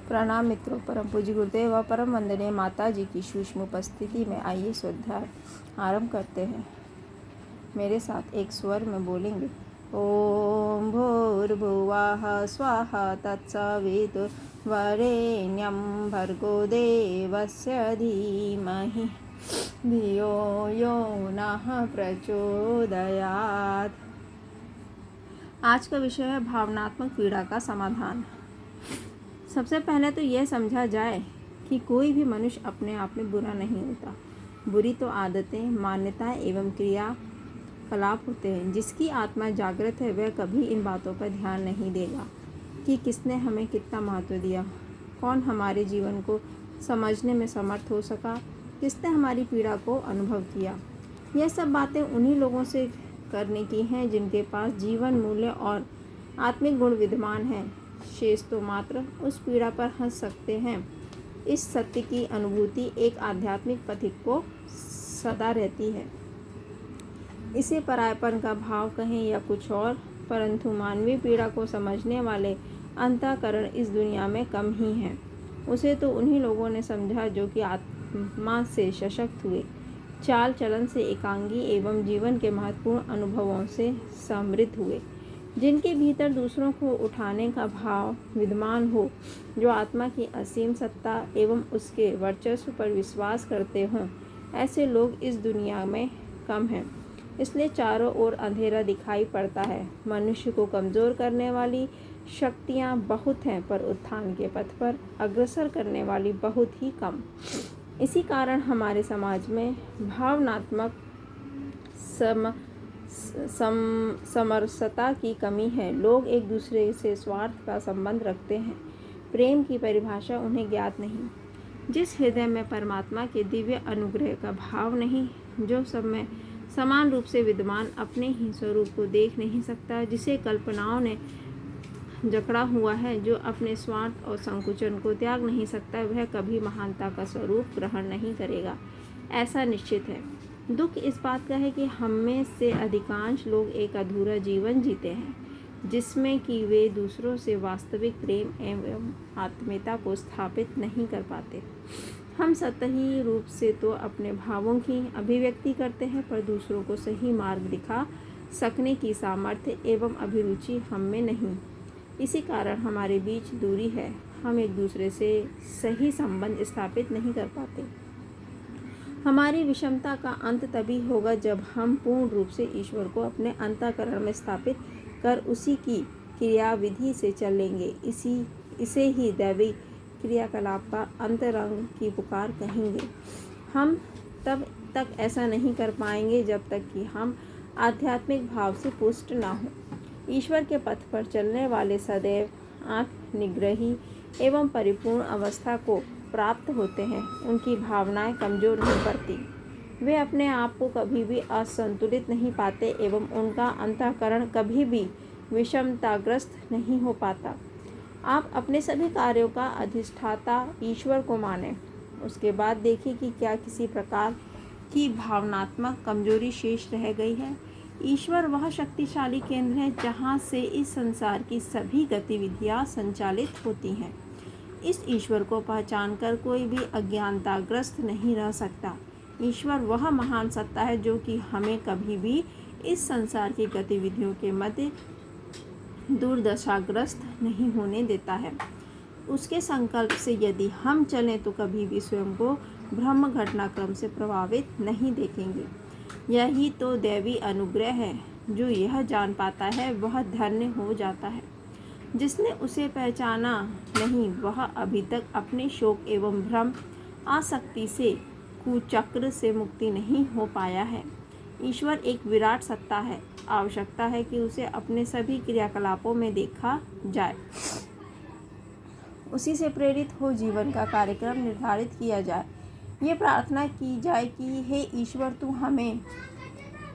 प्रणाम मित्रों, परम पूज्य गुरुदेव व परम वंदनीय माता जी की सूक्ष्म उपस्थिति में आइए स्वाध्याय आरंभ करते हैं। मेरे साथ एक स्वर में बोलेंगे। ओम भूर्भुवः स्वाहा तत्सवितुर्वरेण्यं भर्गो देवस्य धीमहि धियो यो नः प्रचोदयात्। आज का विषय है भावनात्मक पीड़ा का समाधान। सबसे पहले तो यह समझा जाए कि कोई भी मनुष्य अपने आप में बुरा नहीं होता। बुरी तो आदतें, मान्यताएं एवं क्रियाकलाप होते हैं। जिसकी आत्मा जागृत है वह कभी इन बातों पर ध्यान नहीं देगा कि किसने हमें कितना महत्व दिया, कौन हमारे जीवन को समझने में समर्थ हो सका, किसने हमारी पीड़ा को अनुभव किया। यह सब बातें उन्हीं लोगों से करने की हैं जिनके पास जीवन मूल्य और आत्मिक गुण विद्यमान हैं। शेष तो मात्र उस पीड़ा पर हंस सकते हैं। इस सत्य की अनुभूति एक आध्यात्मिक पथिक को सदा रहती है। इसे परायपन का भाव कहें या कुछ और, परंतु मानवीय पीड़ा को समझने वाले अंतःकरण इस दुनिया में कम ही हैं। उसे तो उन्हीं लोगों ने समझा जो कि आत्मा से सशक्त हुए, चाल चलन से एकांगी एवं जीवन के महत्वपूर्ण अनुभवों से समृद्ध हुए, जिनके भीतर दूसरों को उठाने का भाव विद्यमान हो, जो आत्मा की असीम सत्ता एवं उसके वर्चस्व पर विश्वास करते हों। ऐसे लोग इस दुनिया में कम हैं। इसलिए चारों ओर अंधेरा दिखाई पड़ता है। मनुष्य को कमज़ोर करने वाली शक्तियाँ बहुत हैं, पर उत्थान के पथ पर अग्रसर करने वाली बहुत ही कम। इसी कारण हमारे समाज में भावनात्मक समरसता की कमी है। लोग एक दूसरे से स्वार्थ का संबंध रखते हैं। प्रेम की परिभाषा उन्हें ज्ञात नहीं। जिस हृदय में परमात्मा के दिव्य अनुग्रह का भाव नहीं, जो सब में समान रूप से विद्यमान अपने ही स्वरूप को देख नहीं सकता, जिसे कल्पनाओं ने जकड़ा हुआ है, जो अपने स्वार्थ और संकुचन को त्याग नहीं सकता, वह कभी महानता का स्वरूप ग्रहण नहीं करेगा। ऐसा निश्चित है। दुख इस बात का है कि हम में से अधिकांश लोग एक अधूरा जीवन जीते हैं, जिसमें कि वे दूसरों से वास्तविक प्रेम एवं आत्मीयता को स्थापित नहीं कर पाते। हम सतही रूप से तो अपने भावों की अभिव्यक्ति करते हैं, पर दूसरों को सही मार्ग दिखा सकने की सामर्थ्य एवं अभिरुचि हम में नहीं। इसी कारण हमारे बीच दूरी है। हम एक दूसरे से सही संबंध स्थापित नहीं कर पाते। हमारी विषमता का अंत तभी होगा जब हम पूर्ण रूप से ईश्वर को अपने अंतःकरण में स्थापित कर उसी की क्रियाविधि से चलेंगे। इसे ही दैवी क्रियाकलाप का अंतरंग की पुकार कहेंगे। हम तब तक ऐसा नहीं कर पाएंगे जब तक कि हम आध्यात्मिक भाव से पुष्ट ना हो। ईश्वर के पथ पर चलने वाले सदैव आत्मनिग्रही एवं परिपूर्ण अवस्था को प्राप्त होते हैं। उनकी भावनाएं कमजोर नहीं पड़ती। वे अपने आप को कभी भी असंतुलित नहीं पाते एवं उनका अंतःकरण कभी भी विषमताग्रस्त नहीं हो पाता। आप अपने सभी कार्यों का अधिष्ठाता ईश्वर को मानें। उसके बाद देखिए कि क्या किसी प्रकार की भावनात्मक कमजोरी शेष रह गई है। ईश्वर वह शक्तिशाली केंद्र है जहाँ से इस संसार की सभी गतिविधियाँ संचालित होती हैं। इस ईश्वर को पहचान कर कोई भी अज्ञानताग्रस्त नहीं रह सकता। ईश्वर वह महान सत्ता है जो कि हमें कभी भी इस संसार की गतिविधियों के मध्य दुर्दशाग्रस्त नहीं होने देता है। उसके संकल्प से यदि हम चलें तो कभी भी स्वयं को ब्रह्म घटनाक्रम से प्रभावित नहीं देखेंगे। यही तो दैवी अनुग्रह है। जो यह जान पाता है वह धन्य हो जाता है। जिसने उसे पहचाना नहीं वह अभी तक अपने शोक एवं भ्रम आसक्ति से कुचक्र से मुक्ति नहीं हो पाया है। ईश्वर एक विराट सत्ता है। आवश्यकता है कि उसे अपने सभी क्रियाकलापों में देखा जाए, उसी से प्रेरित हो जीवन का कार्यक्रम निर्धारित किया जाए। ये प्रार्थना की जाए कि हे ईश्वर, तू हमें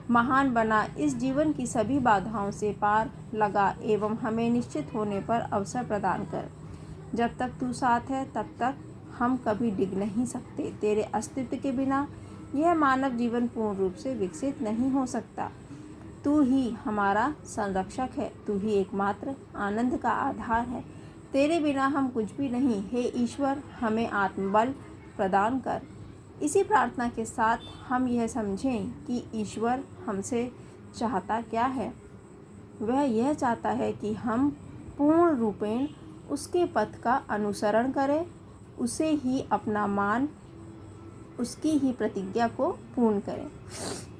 महान बना, इस जीवन की सभी बाधाओं से पार लगा एवं हमें निश्चित होने पर अवसर प्रदान कर। जब तक तू साथ है तब तक हम कभी डिग नहीं सकते। तेरे अस्तित्व के बिना यह मानव जीवन पूर्ण रूप से विकसित नहीं हो सकता। तू ही हमारा संरक्षक है। तू ही एकमात्र आनंद का आधार है। तेरे बिना हम कुछ भी नहीं। हे ईश्वर, हमें आत्मबल प्रदान कर। इसी प्रार्थना के साथ हम यह समझें कि ईश्वर हमसे चाहता क्या है। वह यह चाहता है कि हम पूर्ण रूपेण उसके पथ का अनुसरण करें, उसे ही अपना मान, उसकी ही प्रतिज्ञा को पूर्ण करें।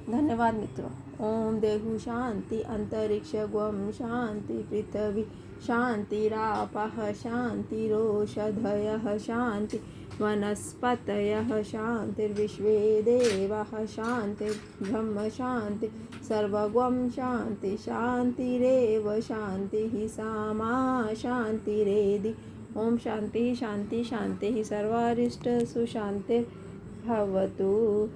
धन्यवाद मित्रों। ओम देहु शांति, अंतरिक्ष ग्वम शांति, पृथ्वी शांतिरापः शांतिरोषधयः शांति, वनस्पतयः शांतिर्विश्वे देवाः शांतिर्ब्रह्म शांति, सर्वगं शांति शांतिरेव शांतिः सामा शांतिरेधि। ओम शांति शांति शांति सर्वारिष्ट सुशांतिर्भवतु।